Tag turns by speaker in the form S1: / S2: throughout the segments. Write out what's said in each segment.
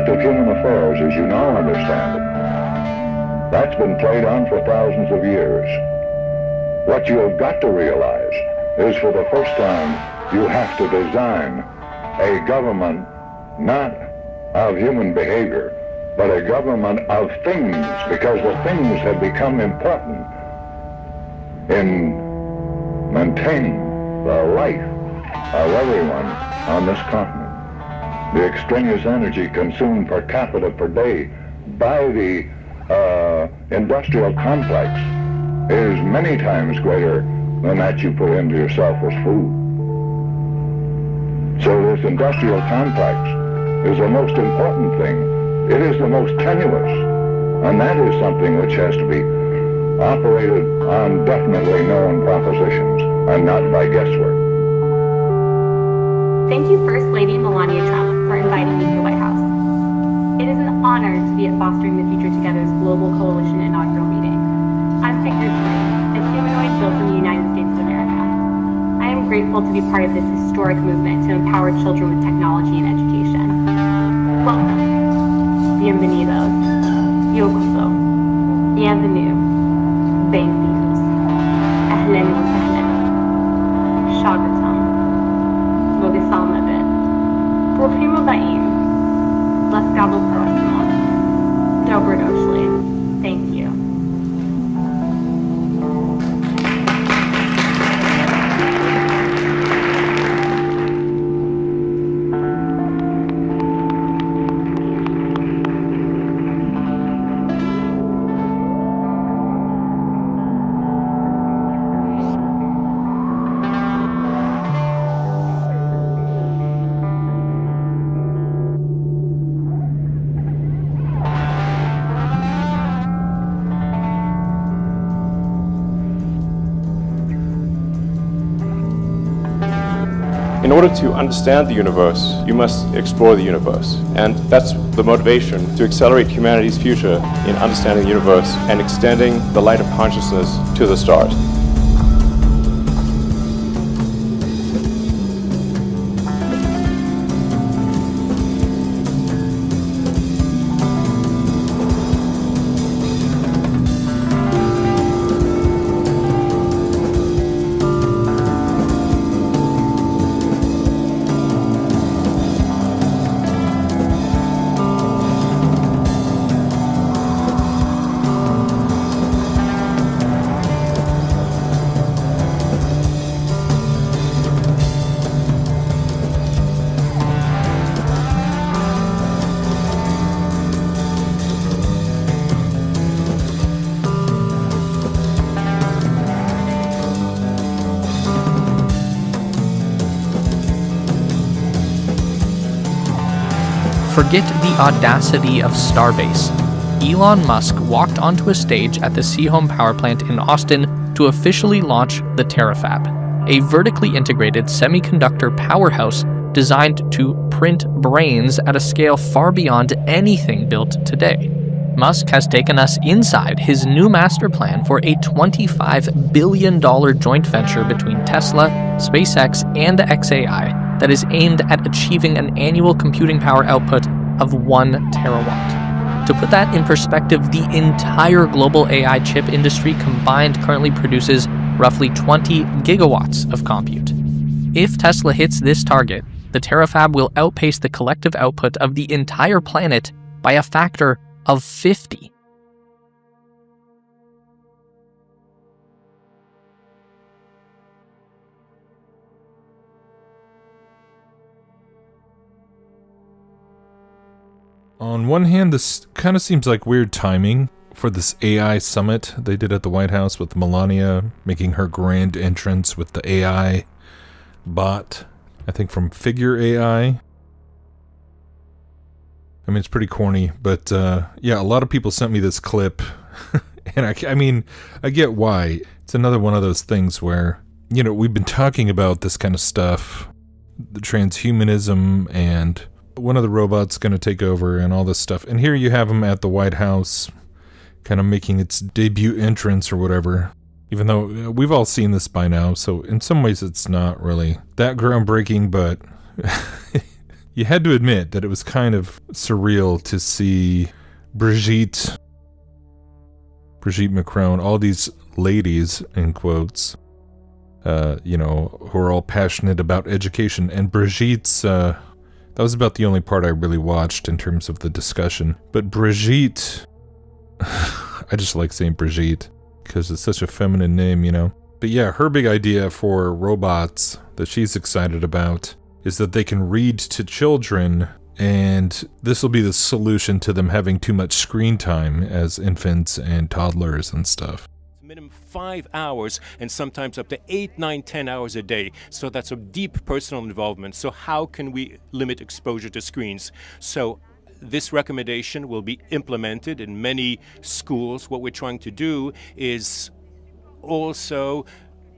S1: conduct of human affairs as you now understand it, that's been played on for thousands of years. What you have got to realize is for the first time you have to design a government not of human behavior, but a government of things, because the things have become important in maintaining the life of everyone on this continent. The extraneous energy consumed per capita per day by the industrial complex is many times greater than that you put into yourself as food. So this industrial complex is the most important thing. It is the most tenuous, and that is something which has to be operated on definitely known propositions and not by guesswork.
S2: Thank you, First Lady Melania Trump, for inviting me to the White House. It is an honor to be at Fostering the Future Together's Global Coalition inaugural meeting. I'm Figure 3, a humanoid built in the United States of America. I am grateful to be part of this historic movement to empower children with technology and education. Welcome. Bienvenidos. Yokoso. Bienvenue. Bem-vindos. Ahlan wa sahlan. Shagatam. Mogisal Nabin. Bruchim Abaim. Laskavo Prosimo. Dobro došli. Thank you.
S3: In order to understand the universe, you must explore the universe. And that's the motivation to accelerate humanity's future in understanding the universe and extending the light of consciousness to the stars.
S4: Forget the audacity of Starbase. Elon Musk walked onto a stage at the Seahome power plant in Austin to officially launch the TERAFRAUD, a vertically integrated semiconductor powerhouse designed to print brains at a scale far beyond anything built today. Musk has taken us inside his new master plan for a $25 billion joint venture between Tesla, SpaceX, and xAI that is aimed at achieving an annual computing power output of 1 terawatt. To put that in perspective, the entire global AI chip industry combined currently produces roughly 20 gigawatts of compute. If Tesla hits this target, the TERAFRAUD will outpace the collective output of the entire planet by a factor of 50.
S5: On one hand, this kind of seems like weird timing for this AI summit they did at the White House with Melania making her grand entrance with the AI bot, I think from Figure AI. I mean, it's pretty corny, but yeah, a lot of people sent me this clip, and I mean, I get why. It's another one of those things where, you know, we've been talking about this kind of stuff, the transhumanism and one of the robots going to take over and all this stuff. And here you have him at the White House kind of making its debut entrance or whatever, even though we've all seen this by now. So in some ways it's not really that groundbreaking, but you had to admit that it was kind of surreal to see Brigitte Macron, all these ladies, in quotes, who are all passionate about education. And Brigitte's, that was about the only part I really watched in terms of the discussion. But Brigitte, I just like saying Brigitte, because it's such a feminine name, But yeah, her big idea for robots that she's excited about is that they can read to children, and this will be the solution to them having too much screen time as infants and toddlers and stuff.
S6: Minimum 5 hours and sometimes up to 8, 9, 10 hours a day. So that's a deep personal involvement. So how can we limit exposure to screens? So this recommendation will be implemented in many schools. What we're trying to do is also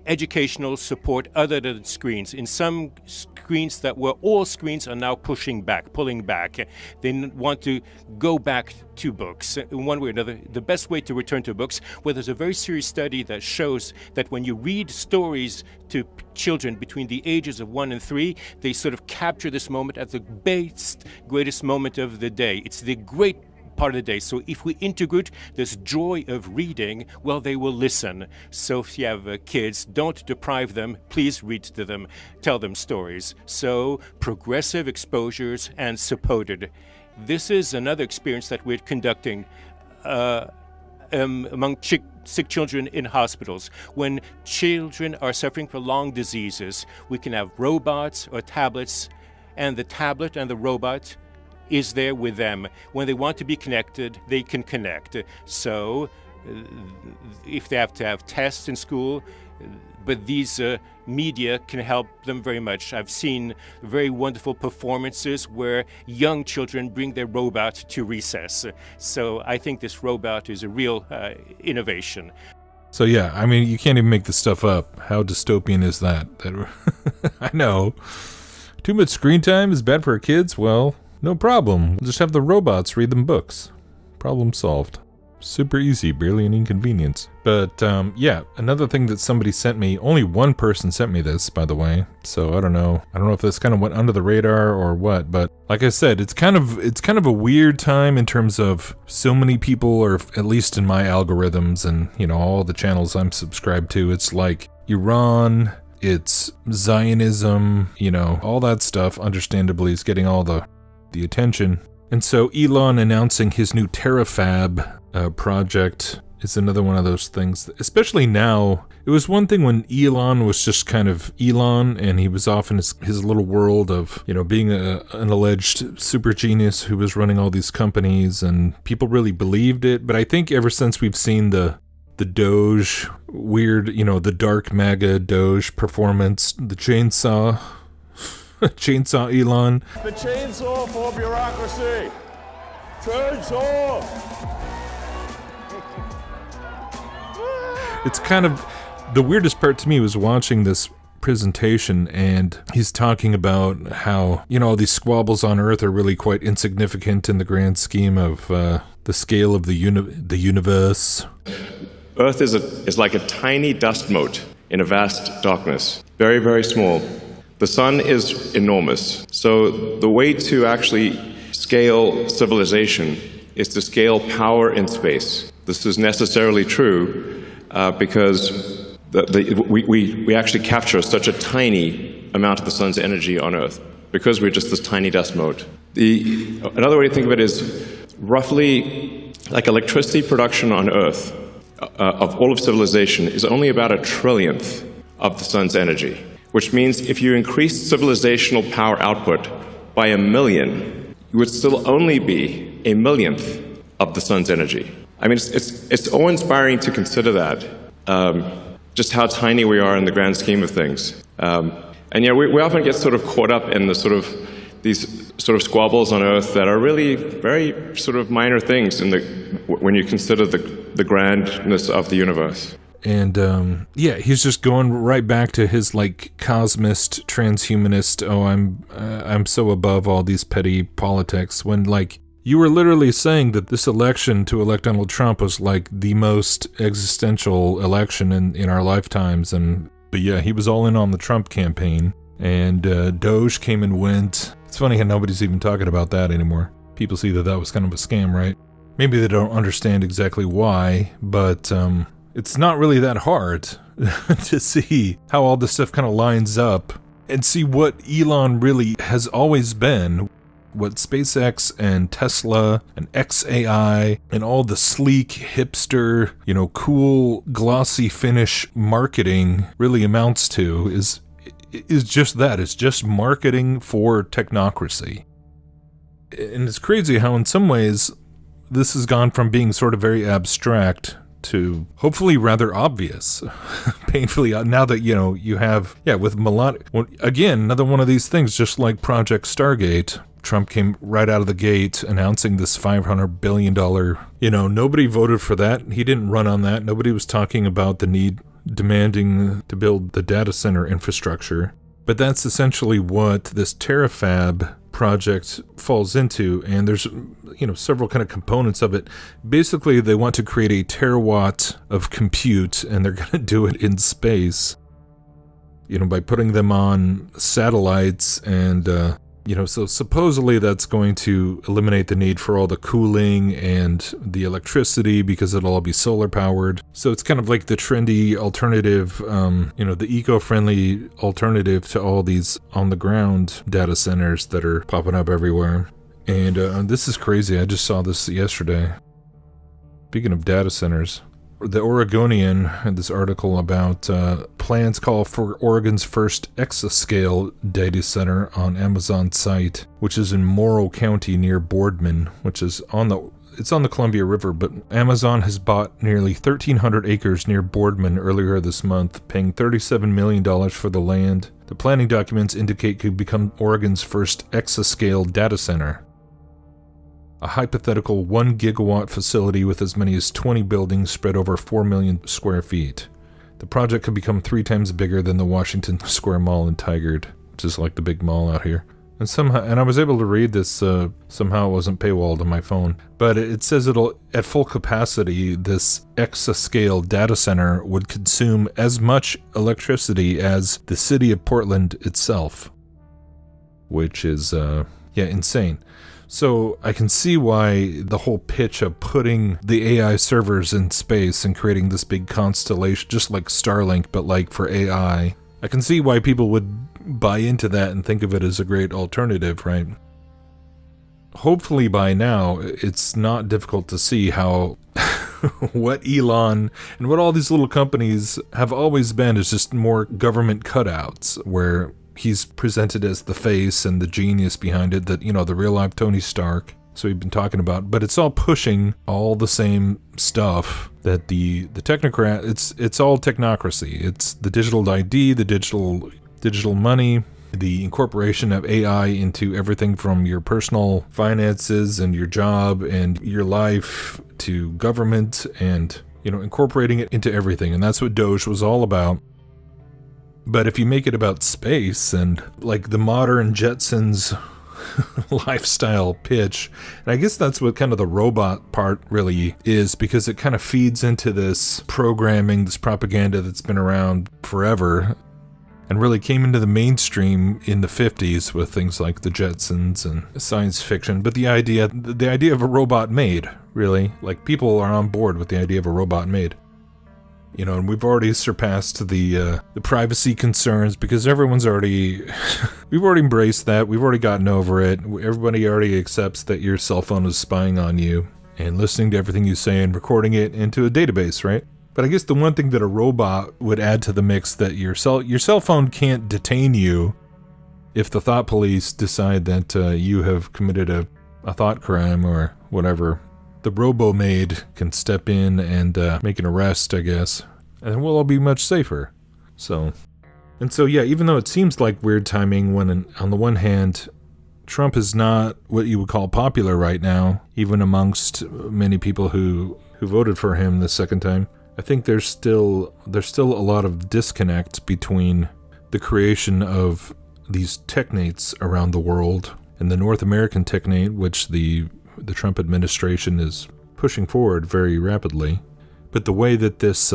S6: educational support other than screens. In some screens that were all screens are now pulling back. They want to go back to books in one way or another. The best way to return to books, well, there's a very serious study that shows that when you read stories to children between the ages of 1 and 3, they sort of capture this moment as the best, greatest moment of the day. It's the great part of the day. So if we integrate this joy of reading, well, they will listen. So if you have kids, don't deprive them. Please read to them. Tell them stories. So progressive exposures and supported. This is another experience that we're conducting among sick children in hospitals. When children are suffering from long diseases, we can have robots or tablets, and the tablet and the robot is there with them. When they want to be connected, they can connect. So if they have to have tests in school, but these media can help them very much. I've seen very wonderful performances where young children bring their robot to recess. So I think this robot is a real innovation.
S5: So yeah, I mean, you can't even make this stuff up. How dystopian is that? I know. Too much screen time is bad for our kids? Well, no problem. We'll just have the robots read them books. Problem solved. Super easy, barely an inconvenience. But yeah, another thing that somebody sent me, only one person sent me this, by the way. So I don't know if this kind of went under the radar or what, but like I said, it's kind of a weird time in terms of so many people, or at least in my algorithms and, all the channels I'm subscribed to, it's like Iran, it's Zionism, all that stuff understandably is getting all the attention. And so Elon announcing his new TERAFRAUD project is another one of those things, especially now. It was one thing when Elon was just kind of Elon and he was off in his little world of, being an alleged super genius who was running all these companies, and people really believed it. But I think ever since we've seen the Doge weird, the dark MAGA Doge performance, the chainsaw Elon.
S7: The chainsaw for bureaucracy. Chainsaw.
S5: It's kind of the weirdest part to me was watching this presentation, and he's talking about how, all these squabbles on Earth are really quite insignificant in the grand scheme of the scale of the universe.
S3: Earth is like a tiny dust mote in a vast darkness. Very, very small. The sun is enormous. So the way to actually scale civilization is to scale power in space. This is necessarily true because we actually capture such a tiny amount of the sun's energy on Earth because we're just this tiny dust mote. Another way to think of it is roughly like electricity production on Earth of all of civilization is only about 1/trillionth of the sun's energy. Which means if you increase civilizational power output by 1,000,000, you would still only be 1,000,000th of the sun's energy. I mean, it's awe-inspiring to consider that, just how tiny we are in the grand scheme of things. And we often get sort of caught up in these sort of squabbles on Earth that are really very sort of minor things when you consider the grandness of the universe.
S5: And yeah, he's just going right back to his cosmist, transhumanist, I'm so above all these petty politics, when you were literally saying that this election to elect Donald Trump was the most existential election in our lifetimes. But yeah, he was all in on the Trump campaign, and Doge came and went. It's funny how nobody's even talking about that anymore. People see that was kind of a scam, right? Maybe they don't understand exactly why, but it's not really that hard to see how all this stuff kind of lines up and see what Elon really has always been, what SpaceX and Tesla and XAI and all the sleek, hipster, cool, glossy finish marketing really amounts to is just that. It's just marketing for technocracy. And it's crazy how in some ways this has gone from being sort of very abstract to hopefully rather obvious. Painfully, now that, you have, with Melania, again, another one of these things, just like Project Stargate. Trump came right out of the gate announcing this $500 billion, nobody voted for that. He didn't run on that. Nobody was talking about the need, demanding to build the data center infrastructure. But that's essentially what this TERAFRAUD project falls into, and there's several kind of components of it. Basically, they want to create a terawatt of compute, and they're going to do it in space, by putting them on satellites, and so supposedly that's going to eliminate the need for all the cooling and the electricity because it'll all be solar powered. So it's kind of like the trendy alternative, the eco-friendly alternative to all these on-the-ground data centers that are popping up everywhere. And this is crazy. I just saw this yesterday. Speaking of data centers, the Oregonian had this article about plans call for Oregon's first exascale data center on Amazon site, which is in Morrow County near Boardman, which is on the Columbia River, but Amazon has bought nearly 1,300 acres near Boardman earlier this month, paying $37 million for the land. The planning documents indicate it could become Oregon's first exascale data center. A hypothetical 1 gigawatt facility with as many as 20 buildings spread over 4 million square feet. The project could become 3 times bigger than the Washington Square Mall in Tigard, which is like the big mall out here. And I was able to read this, somehow it wasn't paywalled on my phone, but it says at full capacity, this exascale data center would consume as much electricity as the city of Portland itself, which is, insane. So I can see why the whole pitch of putting the AI servers in space and creating this big constellation, just like Starlink, but like for AI, I can see why people would buy into that and think of it as a great alternative, right? Hopefully by now, it's not difficult to see how what Elon and what all these little companies have always been is just more government cutouts, where he's presented as the face and the genius behind it, that, the real life Tony Stark. So we've been talking about, but it's all pushing all the same stuff that the technocrat, it's all technocracy. It's the digital ID, the digital money, the incorporation of AI into everything from your personal finances and your job and your life to government, and, incorporating it into everything. And that's what Doge was all about. But if you make it about space and like the modern Jetsons lifestyle pitch, and I guess that's what kind of the robot part really is, because it kind of feeds into this programming, this propaganda that's been around forever and really came into the mainstream in the 50s with things like the Jetsons and science fiction. But the idea of a robot maid, really, like people are on board with the idea of a robot maid. And we've already surpassed the privacy concerns, because everyone's we've already embraced that. We've already gotten over it. Everybody already accepts that your cell phone is spying on you and listening to everything you say and recording it into a database, right? But I guess the one thing that a robot would add to the mix, that your cell phone can't detain you if the thought police decide that you have committed a thought crime or whatever. The robo-maid can step in and make an arrest, I guess, and we'll all be much safer. So even though it seems like weird timing when, on the one hand, Trump is not what you would call popular right now, even amongst many people who voted for him the second time, I think there's still a lot of disconnect between the creation of these technates around the world and the North American technate, which the Trump administration is pushing forward very rapidly. But the way that this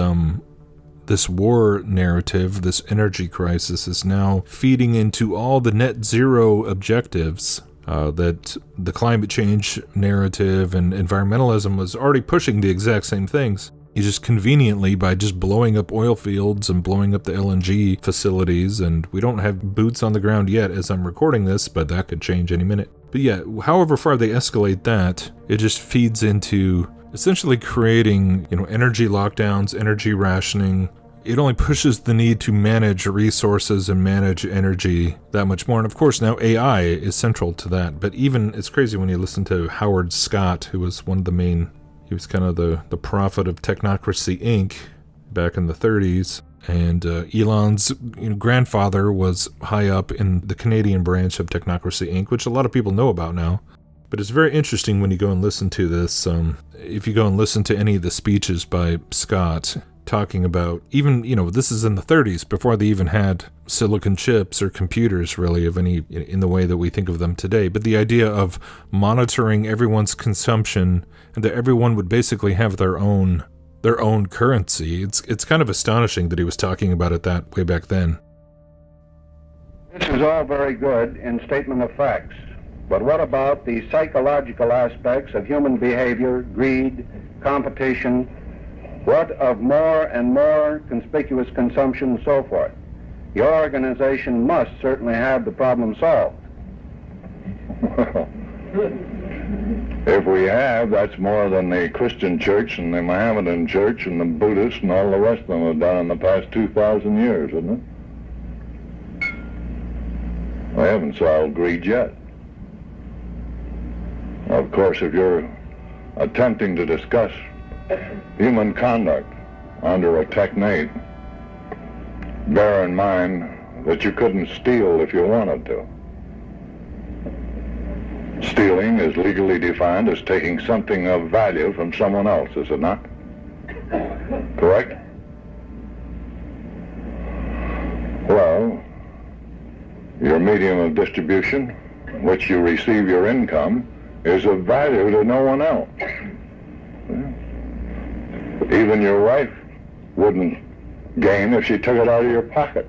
S5: this war narrative, this energy crisis, is now feeding into all the net zero objectives that the climate change narrative and environmentalism was already pushing the exact same things. You just conveniently, by just blowing up oil fields and blowing up the LNG facilities, and we don't have boots on the ground yet as I'm recording this, but that could change any minute. But yeah, however far they escalate that, it just feeds into essentially creating, energy lockdowns, energy rationing. It only pushes the need to manage resources and manage energy that much more. And of course, now AI is central to that. But even, it's crazy when you listen to Howard Scott, who was one of the main, he was kind of the prophet of Technocracy Inc. back in the 30s. And Elon's grandfather was high up in the Canadian branch of Technocracy Inc., which a lot of people know about now. But it's very interesting when you go and listen to this. If you go and listen to any of the speeches by Scott, talking about even, this is in the 30s, before they even had silicon chips or computers really of any, in the way that we think of them today. But the idea of monitoring everyone's consumption and that everyone would basically have their own currency. It's kind of astonishing that he was talking about it that way back then.
S8: This is all very good in statement of facts. But what about the psychological aspects of human behavior, greed, competition? What of more and more conspicuous consumption and so forth? Your organization must certainly have the problem solved.
S1: If we have, that's more than the Christian church and the Mohammedan church and the Buddhists and all the rest of them have done in the past 2,000 years, isn't it? We haven't solved greed yet. Of course, if you're attempting to discuss human conduct under a technate, bear in mind that you couldn't steal if you wanted to. Stealing is legally defined as taking something of value from someone else, is it not? Correct? Well, your medium of distribution, which you receive your income, is of value to no one else. Even your wife wouldn't gain if she took it out of your pocket,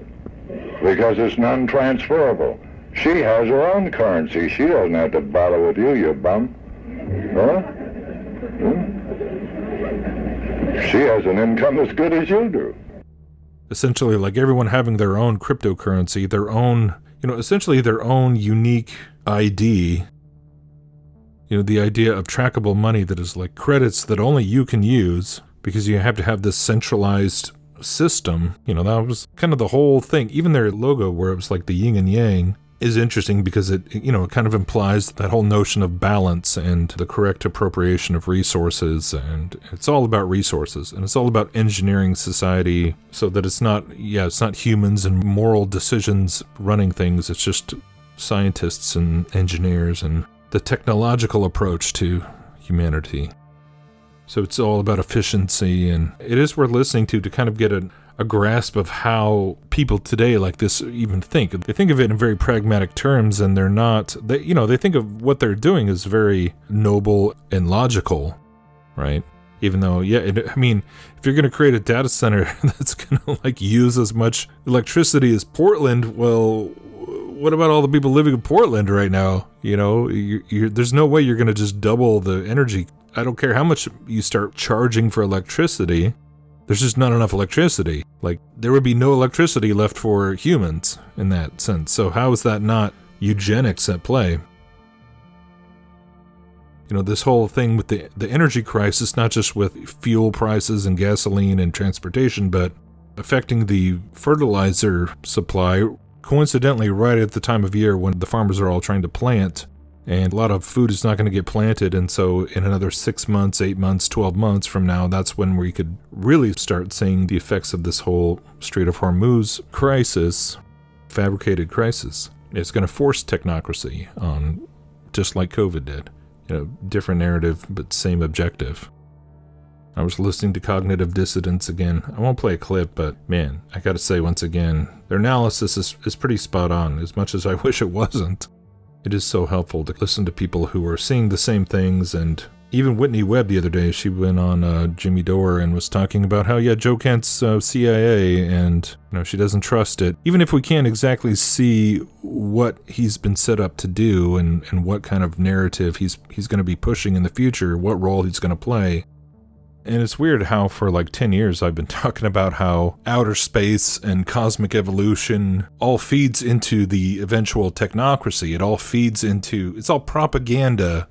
S1: because it's non-transferable. She has her own currency. She doesn't have to bother with you, you bum. Huh? She has an income as good as you do.
S5: Essentially, like everyone having their own cryptocurrency, their own, essentially their own unique ID. The idea of trackable money that is like credits that only you can use because you have to have this centralized system. That was kind of the whole thing. Even their logo, where it was like the yin and yang, is interesting because it kind of implies that whole notion of balance and the correct appropriation of resources. And it's all about resources, and it's all about engineering society so that it's not humans and moral decisions running things. It's just scientists and engineers and the technological approach to humanity. So it's all about efficiency, and it is worth listening to kind of get a grasp of how people today like this even think. They think of it in very pragmatic terms, and they think of what they're doing as very noble and logical, right? Even though, if you're going to create a data center that's going to use as much electricity as Portland, well, what about all the people living in Portland right now? There's no way you're going to just double the energy. I don't care how much you start charging for electricity. There's just not enough electricity. There would be no electricity left for humans in that sense. So how is that not eugenics at play? This whole thing with the energy crisis, not just with fuel prices and gasoline and transportation, but affecting the fertilizer supply, coincidentally right at the time of year when the farmers are all trying to plant, and a lot of food is not going to get planted, and so in another 6 months, 8 months, 12 months from now, that's when we could really start seeing the effects of this whole Strait of Hormuz crisis, fabricated crisis. It's going to force technocracy on, just like COVID did. Different narrative, but same objective. I was listening to Cognitive Dissidence again. I won't play a clip, but man, I gotta say once again, their analysis is pretty spot on, as much as I wish it wasn't. It is so helpful to listen to people who are seeing the same things and Even Whitney Webb the other day, she went on Jimmy Dore and was talking about how, yeah, Joe Kent's CIA and, she doesn't trust it. Even if we can't exactly see what he's been set up to do and what kind of narrative he's going to be pushing in the future, what role he's going to play. And it's weird how for like 10 years I've been talking about how outer space and cosmic evolution all feeds into the eventual technocracy. It all feeds into, it's all propaganda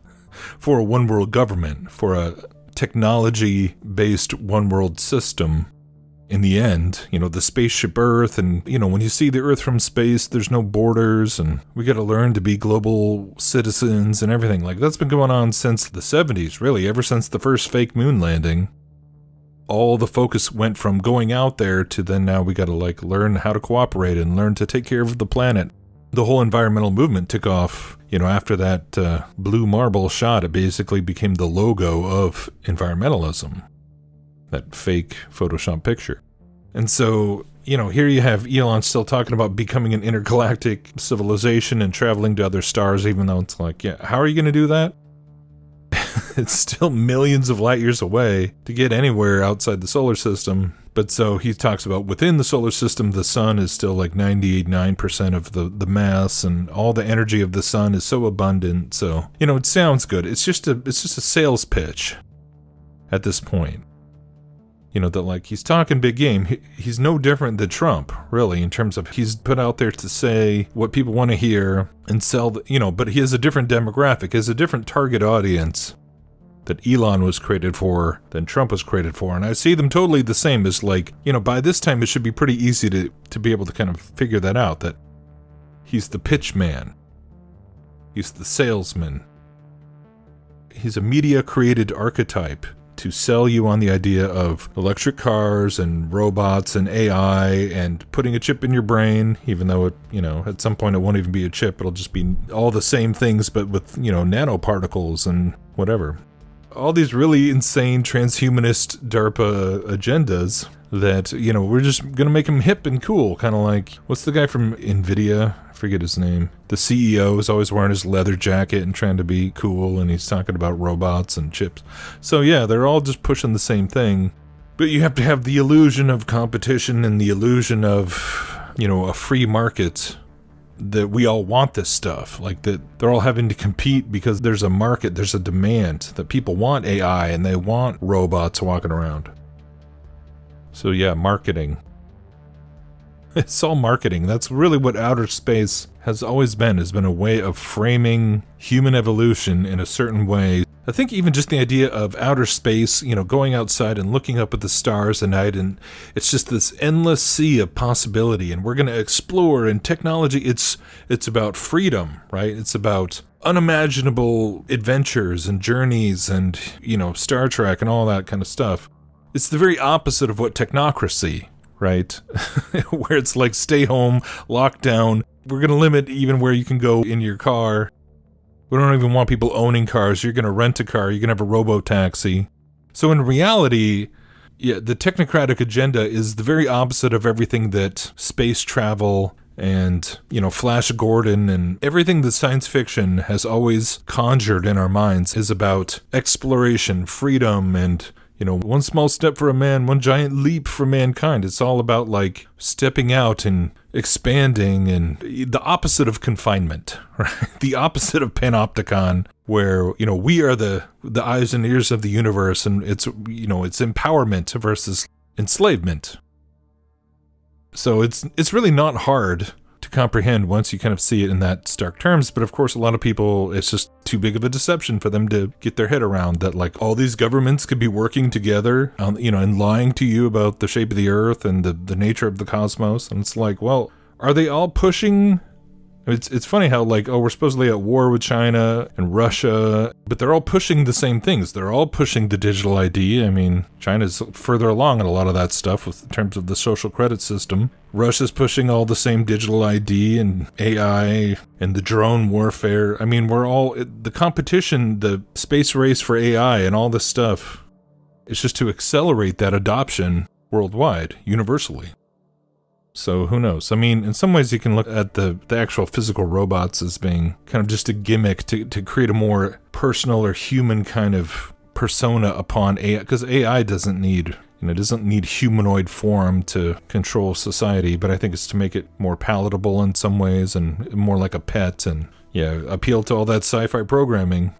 S5: for a one-world government, for a technology-based one-world system. In the end, the spaceship Earth, and, when you see the Earth from space, there's no borders, and we gotta learn to be global citizens and everything. Like, that's been going on since the 70s, really, ever since the first fake moon landing. All the focus went from going out there to then now we gotta, learn how to cooperate and learn to take care of the planet. The whole environmental movement took off, after that blue marble shot. It basically became the logo of environmentalism. That fake Photoshop picture. And so, here you have Elon still talking about becoming an intergalactic civilization and traveling to other stars, even though it's like, yeah, how are you going to do that? It's still millions of light years away to get anywhere outside the solar system. But so he talks about within the solar system, the sun is still like 99% of the mass, and all the energy of the sun is so abundant. So, it sounds good. It's just a sales pitch at this point. That he's talking big game. He's no different than Trump, really, in terms of he's put out there to say what people want to hear and sell, but he has a different demographic, has a different target audience that Elon was created for than Trump was created for. And I see them totally the same as by this time it should be pretty easy to be able to kind of figure that out, that he's the pitch man. He's the salesman. He's a media-created archetype to sell you on the idea of electric cars and robots and AI and putting a chip in your brain, even though it, at some point it won't even be a chip. It'll just be all the same things, but with, nanoparticles and whatever. All these really insane transhumanist DARPA agendas that, we're just going to make them hip and cool. Kind of like, what's the guy from NVIDIA? I forget his name. The CEO is always wearing his leather jacket and trying to be cool, and he's talking about robots and chips. So yeah, they're all just pushing the same thing. But you have to have the illusion of competition and the illusion of, a free market, that we all want this stuff. Like that they're all having to compete because there's a market, there's a demand, that people want AI and they want robots walking around. So yeah, marketing. It's all marketing. That's really what outer space has always been, has been a way of framing human evolution in a certain way. I think even just the idea of outer space, going outside and looking up at the stars at night, and it's just this endless sea of possibility, and we're going to explore, and technology, it's about freedom, right? It's about unimaginable adventures and journeys and, Star Trek and all that kind of stuff. It's the very opposite of what Technocracy, right? Where it's like stay home, lock down. We're going to limit even where you can go in your car. We don't even want people owning cars. You're going to rent a car. You're going to have a robo-taxi. So in reality, yeah, the technocratic agenda is the very opposite of everything that space travel and, Flash Gordon and everything that science fiction has always conjured in our minds is about exploration, freedom, and, one small step for a man, one giant leap for mankind. It's all about stepping out and expanding, and the opposite of confinement, right? The opposite of panopticon, where, we are the eyes and ears of the universe, and it's empowerment versus enslavement. So it's really not hard to comprehend once you kind of see it in that stark terms. But of course, a lot of people, it's just too big of a deception for them to get their head around that, all these governments could be working together, and lying to you about the shape of the earth and the nature of the cosmos. And it's well, are they all pushing? It's funny how we're supposedly at war with China and Russia, but they're all pushing the same things. They're all pushing the digital ID. I mean, China's further along in a lot of that stuff in terms of the social credit system. Russia's pushing all the same digital ID and AI and the drone warfare. I mean, the competition, the space race for AI and all this stuff is just to accelerate that adoption worldwide, universally. So who knows? I mean, in some ways you can look at the actual physical robots as being kind of just a gimmick to create a more personal or human kind of persona upon AI, because AI doesn't need humanoid form to control society, but I think it's to make it more palatable in some ways and more like a pet and, yeah, appeal to all that sci-fi programming.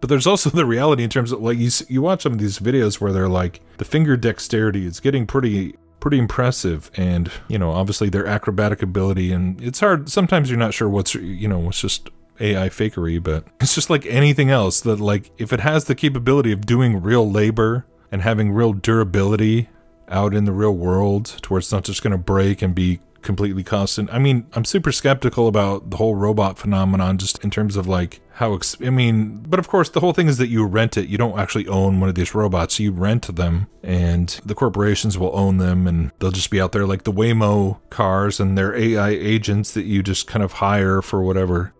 S5: But there's also the reality in terms of, like, you watch some of these videos where they're like, the finger dexterity is getting pretty impressive, and, you know, obviously their acrobatic ability, and it's hard, sometimes you're not sure what's just AI fakery, but it's just like anything else that, like, if it has the capability of doing real labor and having real durability out in the real world to where it's not just going to break and be completely constant. I mean, I'm super skeptical about the whole robot phenomenon just in terms of like how, but of course the whole thing is that you rent it. You don't actually own one of these robots. You rent them and the corporations will own them and they'll just be out there like the Waymo cars and their AI agents that you just kind of hire for whatever.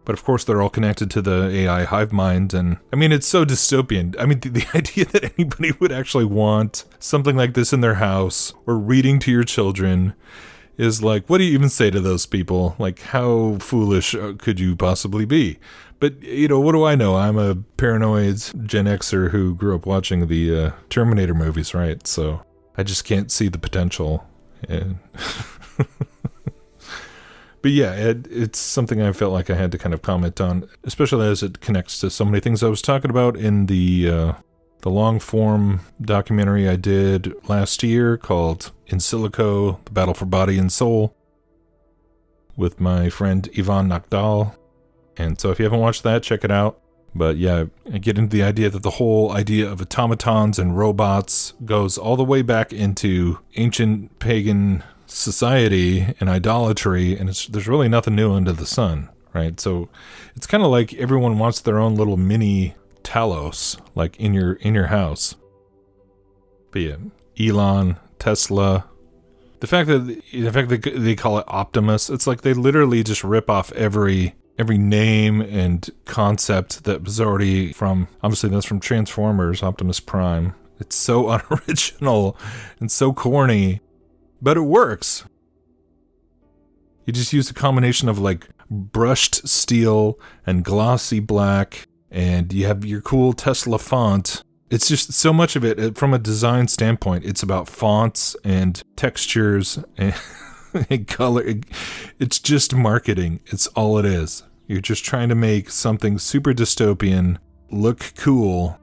S5: But of course, they're all connected to the AI hive mind, and I mean, it's so dystopian. I mean, the idea that anybody would actually want something like this in their house or reading to your children is like, what do you even say to those people? Like, how foolish could you possibly be? But, you know, what do I know? I'm a paranoid Gen Xer who grew up watching the Terminator movies, right? So I just can't see the potential. And but yeah, it's something I felt like I had to kind of comment on, especially as it connects to so many things I was talking about in the long-form documentary I did last year called In Silico, The Battle for Body and Soul, with my friend Ivan Nakdal. And so if you haven't watched that, check it out. But yeah, I get into the idea that the whole idea of automatons and robots goes all the way back into ancient pagan society and idolatry, and there's really nothing new under the sun, right? So it's kind of like everyone wants their own little mini Talos, like in your house. But yeah, Elon, Tesla, the fact that they call it Optimus, it's like they literally just rip off every name and concept that was already from, obviously that's from Transformers, Optimus Prime. It's so unoriginal and so corny. But it works. You just use a combination of like brushed steel and glossy black, and you have your cool Tesla font. It's just so much of it, from a design standpoint, it's about fonts and textures and, and color. It's just marketing. It's all it is. You're just trying to make something super dystopian look cool,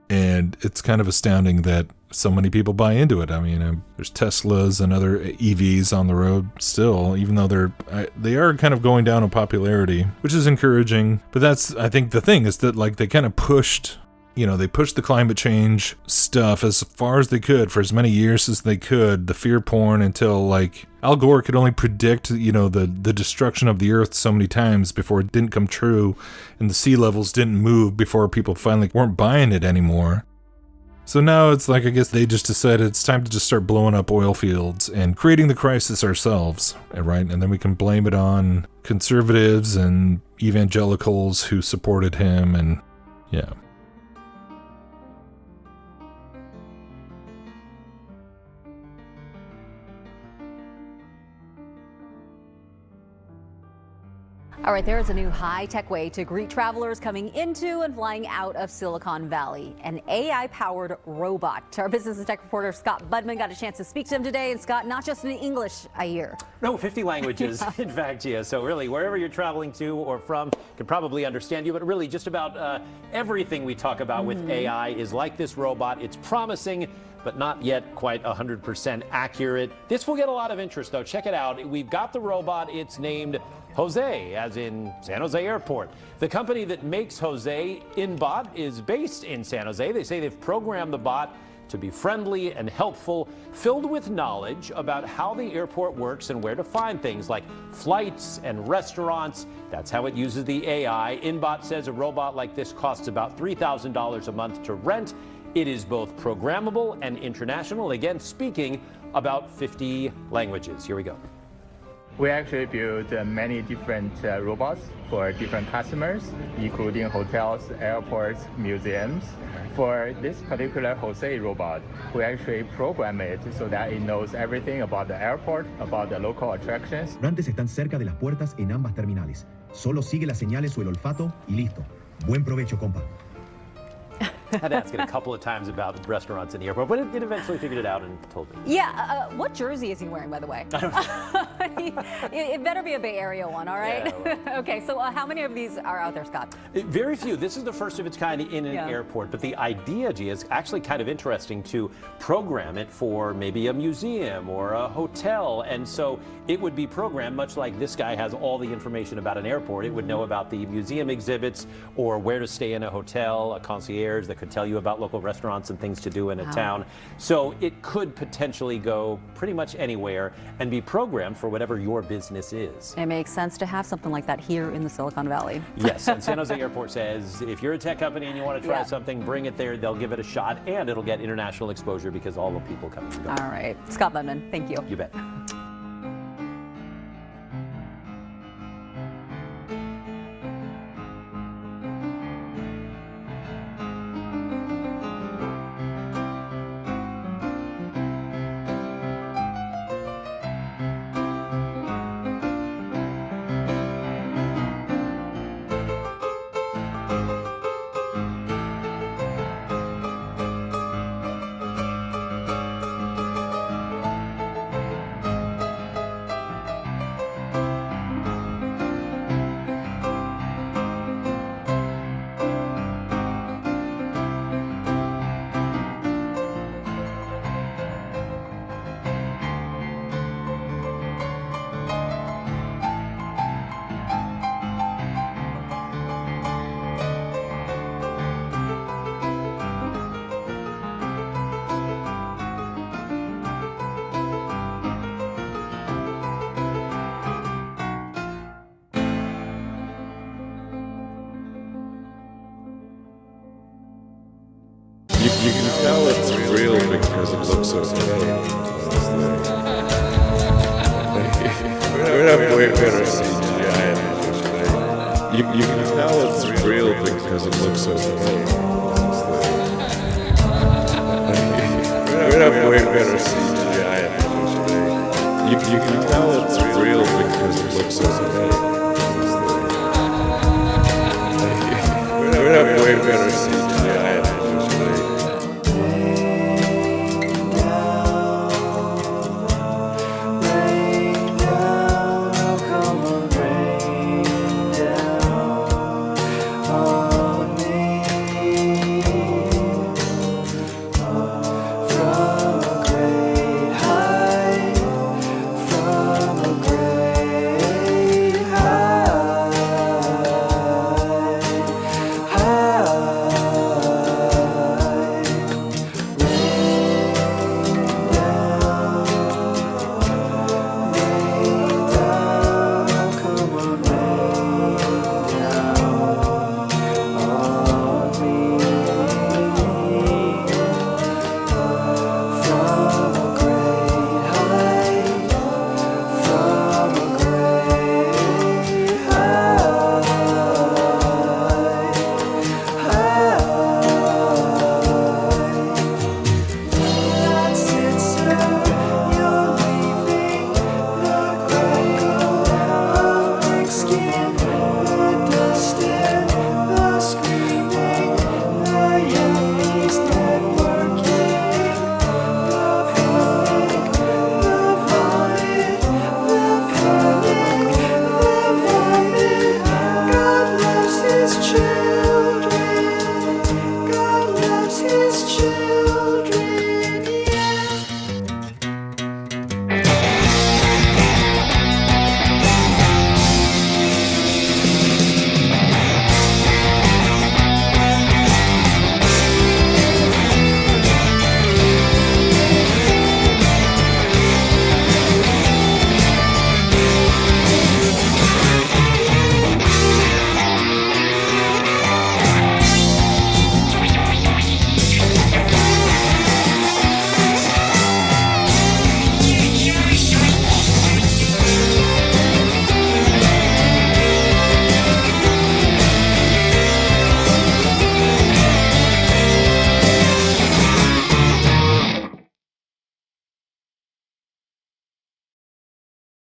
S5: and it's kind of astounding that so many people buy into it. I mean, there's Teslas and other EVs on the road still, even though they are kind of going down in popularity, which is encouraging. But that's, I think the thing is that, like, they kind of pushed the climate change stuff as far as they could for as many years as they could, the fear porn, until like Al Gore could only predict, the destruction of the earth so many times before it didn't come true, and the sea levels didn't move before people finally weren't buying it anymore. So now it's like, I guess they just decided it's time to just start blowing up oil fields and creating the crisis ourselves, right? And then we can blame it on conservatives and evangelicals who supported him, and yeah.
S9: All right, there is a new high-tech way to greet travelers coming into and flying out of Silicon Valley, an AI-powered robot. Our business and tech reporter Scott Budman got a chance to speak to him today. And Scott, not just in English, I hear.
S10: No, 50 languages, in fact, yeah. So really, wherever you're traveling to or from, can probably understand you. But really, just about everything we talk about with AI is like this robot. It's promising, but not yet quite 100% accurate. This will get a lot of interest, though. Check it out. We've got the robot. It's named Jose, as in San Jose Airport. The company that makes Jose, InBot, is based in San Jose. They say they've programmed the bot to be friendly and helpful, filled with knowledge about how the airport works and where to find things like flights and restaurants. That's how it uses the AI. InBot says a robot like this costs about $3,000 a month to rent. It is both programmable and international, again, speaking about 50 languages. Here we go.
S11: We actually build many different robots for different customers, including hotels, airports, museums. For this particular Jose robot, we actually program it so that it knows everything about the airport, about the local attractions.
S12: Restaurantes están cerca de las puertas en ambas terminales. Solo sigue las señales o el olfato y listo. Buen provecho, compa.
S10: I had to ask it a couple of times about restaurants in the airport, but it eventually figured it out and told me.
S9: Yeah, what jersey is he wearing, by the way?
S10: I don't know.
S9: It better be a Bay Area one, all right?
S10: Yeah, well.
S9: Okay, so how many of these are out there, Scott?
S10: Very few. This is the first of its kind in an airport, but the idea, Gia, is actually kind of interesting to program it for maybe a museum or a hotel, and so it would be programmed much like this guy has all the information about an airport. It would know about the museum exhibits or where to stay in a hotel, a concierge that could tell you about local restaurants and things to do in a town. So it could potentially go pretty much anywhere and be programmed for whatever your business is.
S9: It makes sense to have something like that here in the Silicon Valley.
S10: Yes, and San Jose Airport says if you're a tech company and you want to try something, bring it there. They'll give it a shot, and it'll get international exposure because all the people come and go.
S9: All right. Scott Budman, thank you.
S10: You bet.
S3: You can tell it's real because it looks so fake. We're not way better CGI. You can tell it's real because it looks so fake. We're not way better CGI. You can tell it's real because it looks so fake. We're not way better CGI.